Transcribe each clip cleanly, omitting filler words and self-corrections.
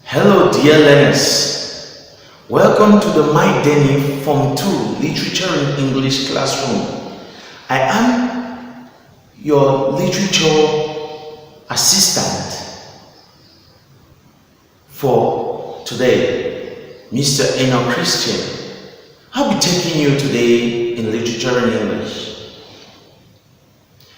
Hello dear learners, welcome to the My DENNY Form 2 Literature in English classroom. I am your literature assistant for today, Mr. Enoch Christian. I'll be taking you today in literature in English.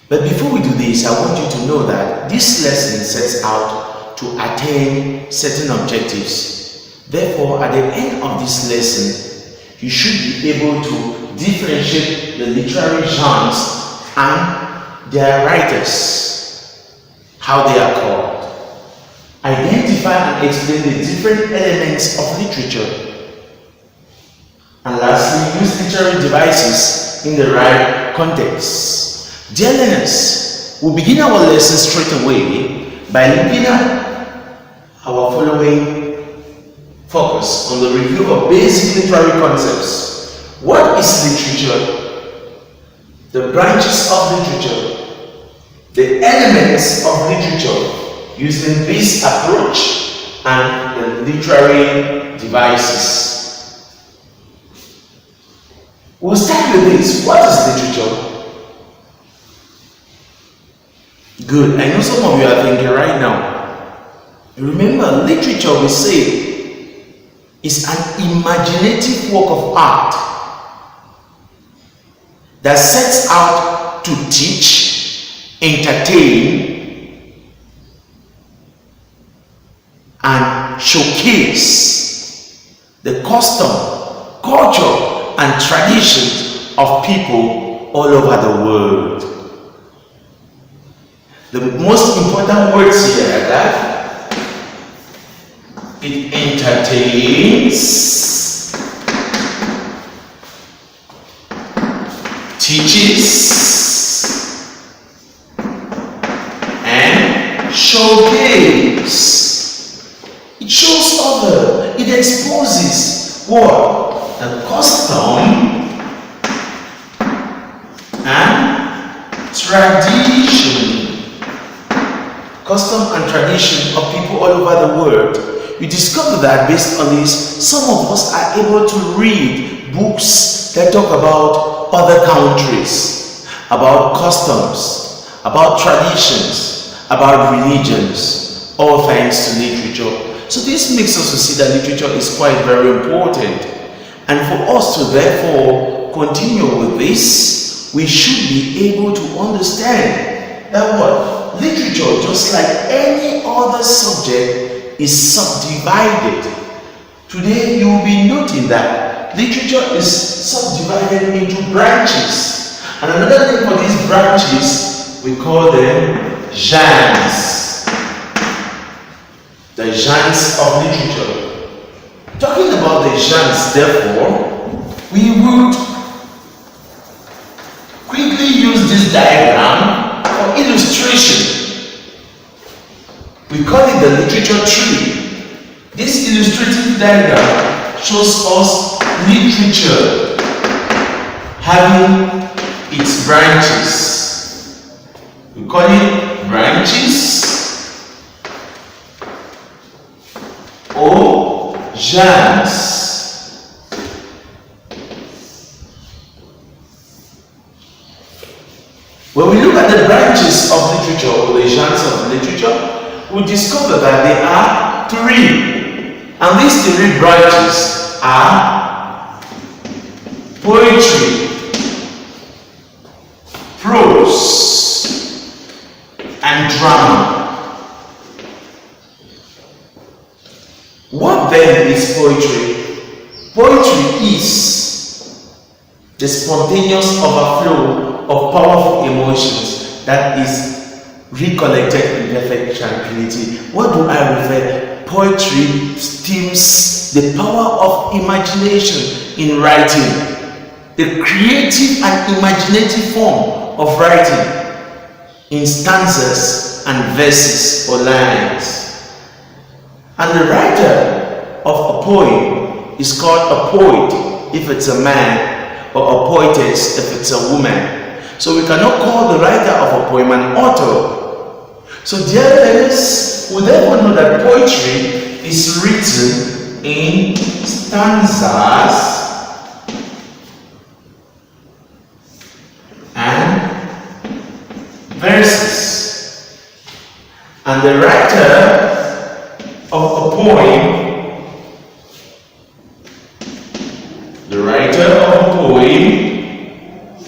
But before we do this, I want you to know that this lesson sets out to attain certain objectives. Therefore, at the end of this lesson, you should be able to differentiate the literary genres and their writers, how they are called. Identify and explain the different elements of literature. And lastly, use literary devices in the right context. Dear learners, we'll begin our lesson straight away by looking at our following focus on the review of basic literary concepts. What is literature? The branches of literature, the elements of literature using this approach, and the literary devices. We'll start with this. What is literature? Good. I know some of you are thinking right now. Remember, literature, we say, is an imaginative work of art that sets out to teach, entertain, and showcase the custom, culture, and traditions of people all over the world. The most important words here are that it entertains, teaches, and showcases. It shows other, it exposes what? The custom and tradition. Custom and tradition of people all over the world. You discover that based on this, some of us are able to read books that talk about other countries, about customs, about traditions, about religions, all thanks to literature. So this makes us to see that literature is quite very important. And for us to therefore continue with this, we should be able to understand that what? Literature, just like any other subject, is subdivided. Today you will be noting that literature is subdivided into branches. And another name for these branches, we call them genres. The genres of literature. Talking about the genres, therefore, we would quickly use this diagram for illustration. We call it the literature tree. This illustrative diagram shows us literature having its branches. We call it branches or genres. When we look at the branches of literature or the genres of literature, we discover that there are three, and these three branches are poetry, prose, and drama. What then is poetry? Poetry is the spontaneous overflow of powerful emotions that is recollected in perfect tranquility. What do I refer? Poetry stems the power of imagination in writing, the creative and imaginative form of writing in stanzas and verses or lines. And the writer of a poem is called a poet if it's a man, or a poetess if it's a woman. So we cannot call the writer of a poem an author. So dear learners, we therefore know that poetry is written in stanzas and verses. And the writer of a poem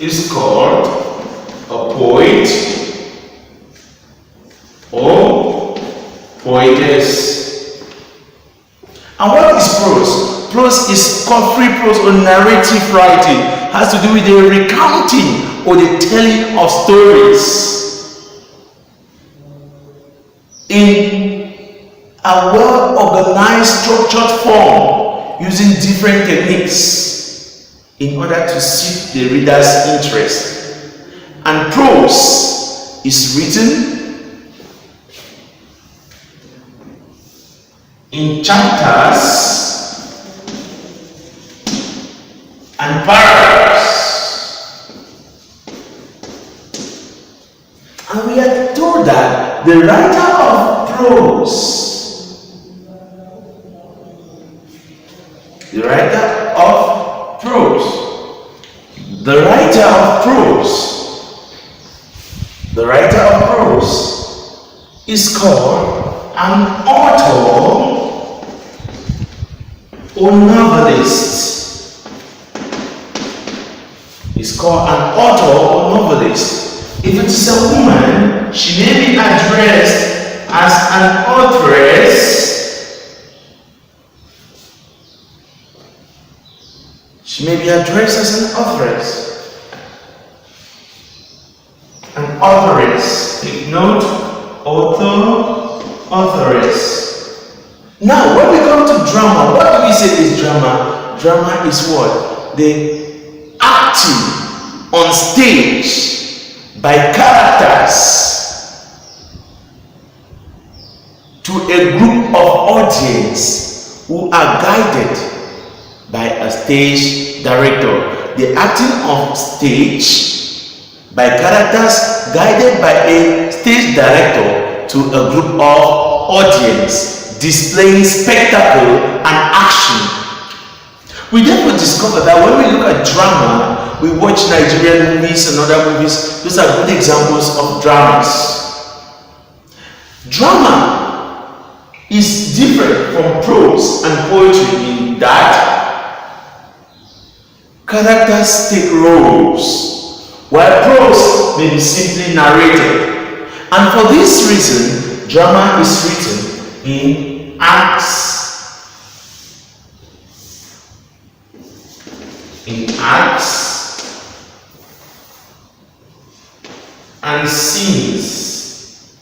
is called a poet or poetess. And what is prose? Prose is called free prose or narrative writing. It has to do with the recounting or the telling of stories in a well-organized, structured form using different techniques in order to suit the reader's interest. And prose is written in chapters and paragraphs. And we are told that the writer of prose, the writer of prose is called an author or novelist. Is called an author or novelist. If it is a woman, she may be addressed as an authoress. She may be addressed as an authoress. An authoress. Take note. Author, authoress. Now, when we come to drama, what do we say is drama? Drama is what? The acting on stage by characters to a group of audience who are guided by a stage director. The acting on stage by characters guided by a stage director to a group of audience displaying spectacle and action. We therefore discover that when we look at drama, we watch Nigerian movies and other movies. Those are good examples of dramas. Drama is different from prose and poetry in that characters take roles, while prose may be simply narrated. And for this reason, drama is written in acts. And scenes.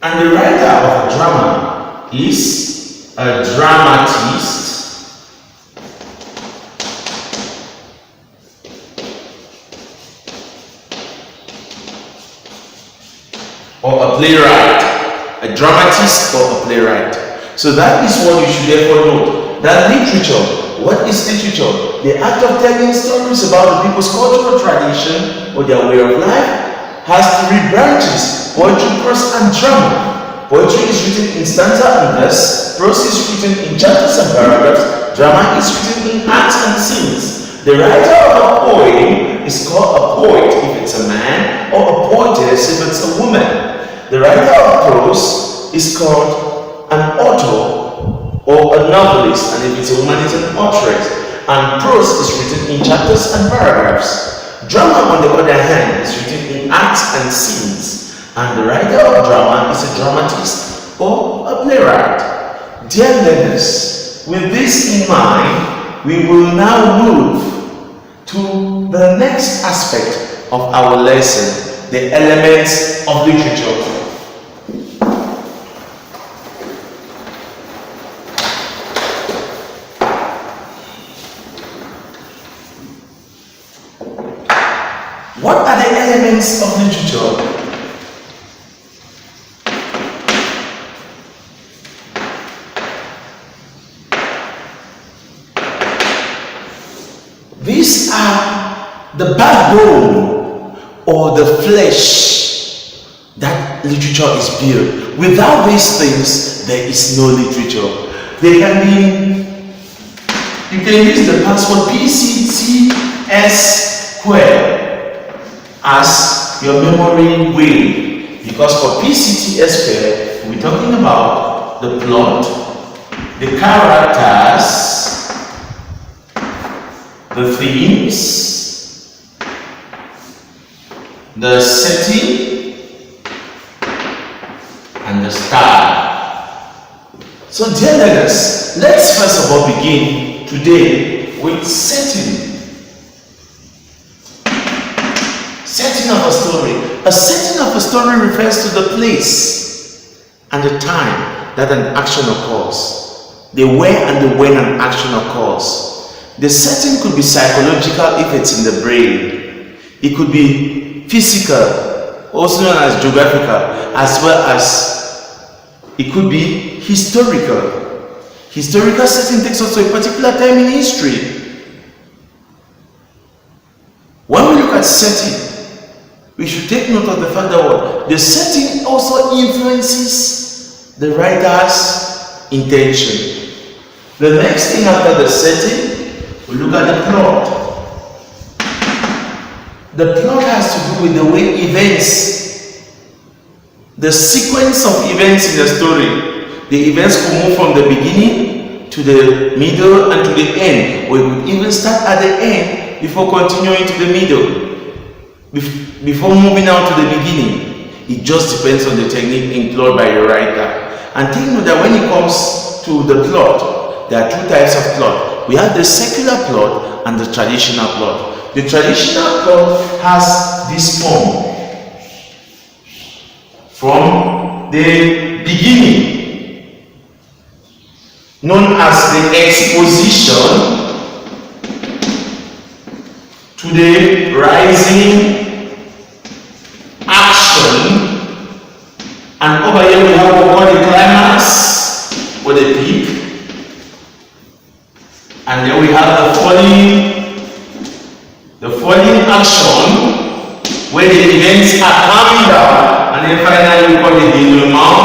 And the writer of a drama is a dramatist, or a playwright. A dramatist or a playwright. So that is what you should therefore note. That literature. What is literature? The act of telling stories about the people's cultural tradition or their way of life has three branches: poetry, prose, and drama. Poetry is written in stanza and verse, prose is written in chapters and paragraphs, drama is written in acts and scenes. The writer of a poem is called a poet if it's a man, or a poetess if it's a woman. The writer of prose is called an author or a novelist, and if it's a woman, it's an authoress. And prose is written in chapters and paragraphs. Drama, on the other hand, is written in acts and scenes, and the writer of drama is a dramatist or a playwright. Dear learners, with this in mind, we will now move to the next aspect of our lesson, the elements of literature. What are the elements of literature? These are the backbone or the flesh that literature is built. Without these things, there is no literature. They can be, you can use the password PCTS square as your memory way, because for PCTS square, we're talking about the plot, the characters, the themes, the setting, and the style. So dear learners, let's first of all begin today with setting. Setting of a story. A setting of a story refers to the place and the time that an action occurs. The where and the when an action occurs. The setting could be psychological if it's in the brain. It could be physical, also known as geographical, as well as it could be historical. Historical setting takes us to a particular time in history. When we look at setting, we should take note of the fact that the setting also influences the writer's intention. The next thing after the setting, we look at the plot. The plot has to do with the way events, the sequence of events in the story. The events could move from the beginning to the middle and to the end, or it could even start at the end before continuing to the middle. Before moving on to the beginning. It just depends on the technique employed by the writer. And take note that when it comes to the plot, there are two types of plot. We have the secular plot and the traditional plot. The traditional plot has this form. From the beginning, known as the exposition, to the rising action, and over here we have what we call the climax or the peak, and then we have the falling action where the events are coming down, and then finally we call it denouement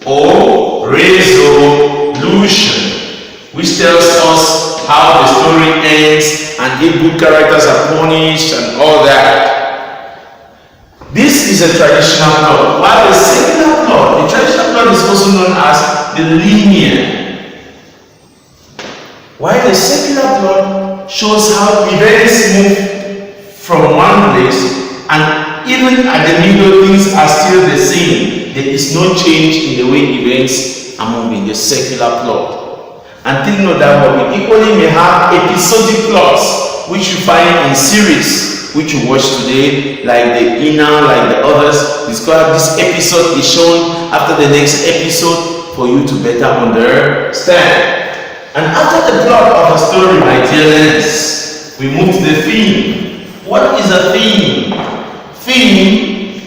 or resolution, which tells us how the story ends and if good characters are punished and all that. This is a traditional plot, while the secular plot, the traditional plot is also known as the linear. While the secular plot shows how events move from one place, and even at the middle things are still the same. There is no change in the way events are moving, the secular plot. And take note that we equally may have episodic plots, which you find in series, which you watch today, like the inner, like the others. Discover this episode is shown after the next episode for you to better understand. And after the plot of a story, my dear learners, we move to the theme. What is a theme? Theme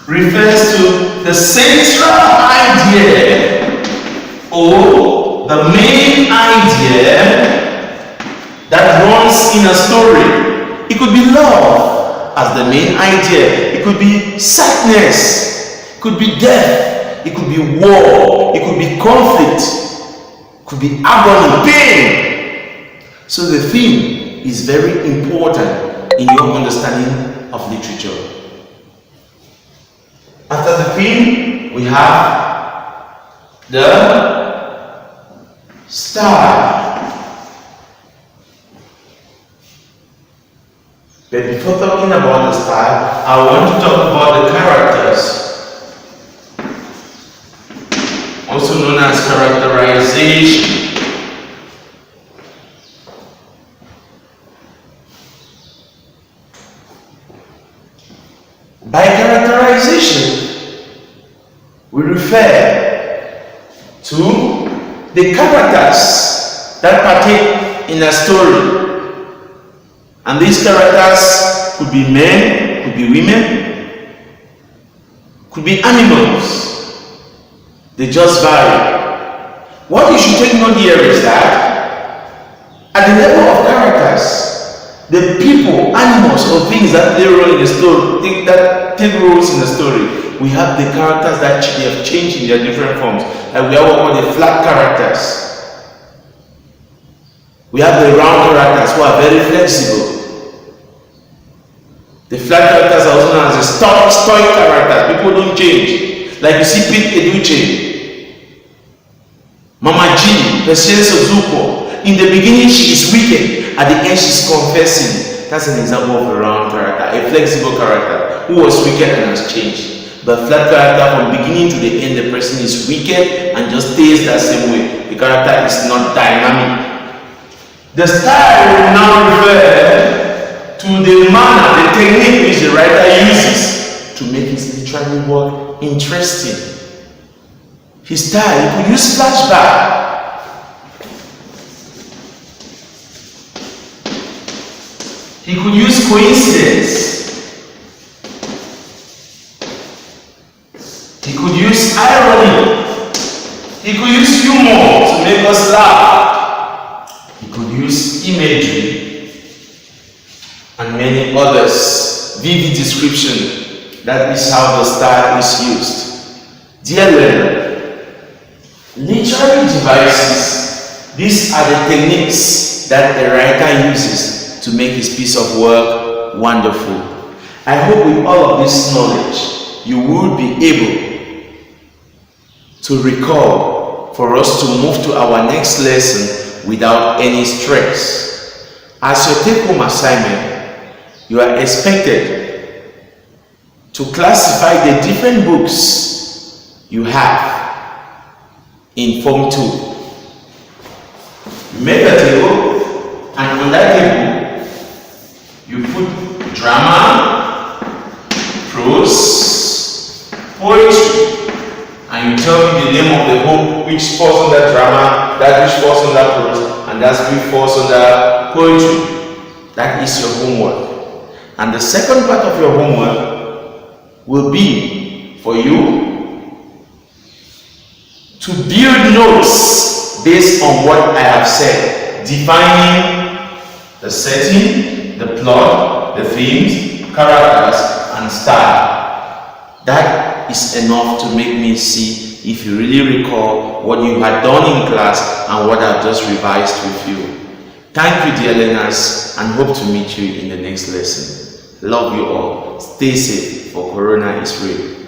refers to the central idea or the main idea that runs in a story. It could be love as the main idea. It could be sadness. It could be death. It could be war. It could be conflict. It could be agony, pain. So the theme is very important in your understanding of literature. After the theme, we have the style. But before talking about the style, I want to talk about the characters, also known as characterization. By characterization, we refer to the characters that partake in a story. And these characters could be men, could be women, could be animals. They just vary. What you should take note here is that at the level of characters, The people, animals, or things that play role in the story, that take roles in the story. We have the characters that they have changed in their different forms. Like we have what we call the flat characters. We have the round characters who are very flexible. The flat characters are also known as the stoic characters. People don't change. Like you see Pete Edochie, Mama G, Patience Ozuko. In the beginning she is wicked. At the end she's confessing. That's an example of a round character, a flexible character who was wicked and has changed. But flat character, from beginning to the end, the person is wicked and just stays that same way. The character is not dynamic. The style will now refer to the manner, the technique which the writer uses to make his literary work interesting. His style, he could use flashback. He could use coincidence. He could use irony. He could use humor to make us laugh. He could use imagery and many others. Vivid description. That is how the style is used. Dear learner, literary devices, these are the techniques that the writer uses to make his piece of work wonderful. I hope with all of this knowledge, you will be able to recall for us to move to our next lesson without any stress. As your take-home assignment, you are expected to classify the different books you have in Form 2. You make a table, and on that table, you put drama, prose, poetry, and you tell me the name of the book which falls under drama, that which falls under prose, and that which falls under poetry. That is your homework. And the second part of your homework will be for you to build notes based on what I have said, defining the setting, the plot, the themes, characters, and style. That is enough to make me see if you really recall what you had done in class and what I've just revised with you. Thank you, dear learners, and hope to meet you in the next lesson. Love you all. Stay safe, for Corona is real.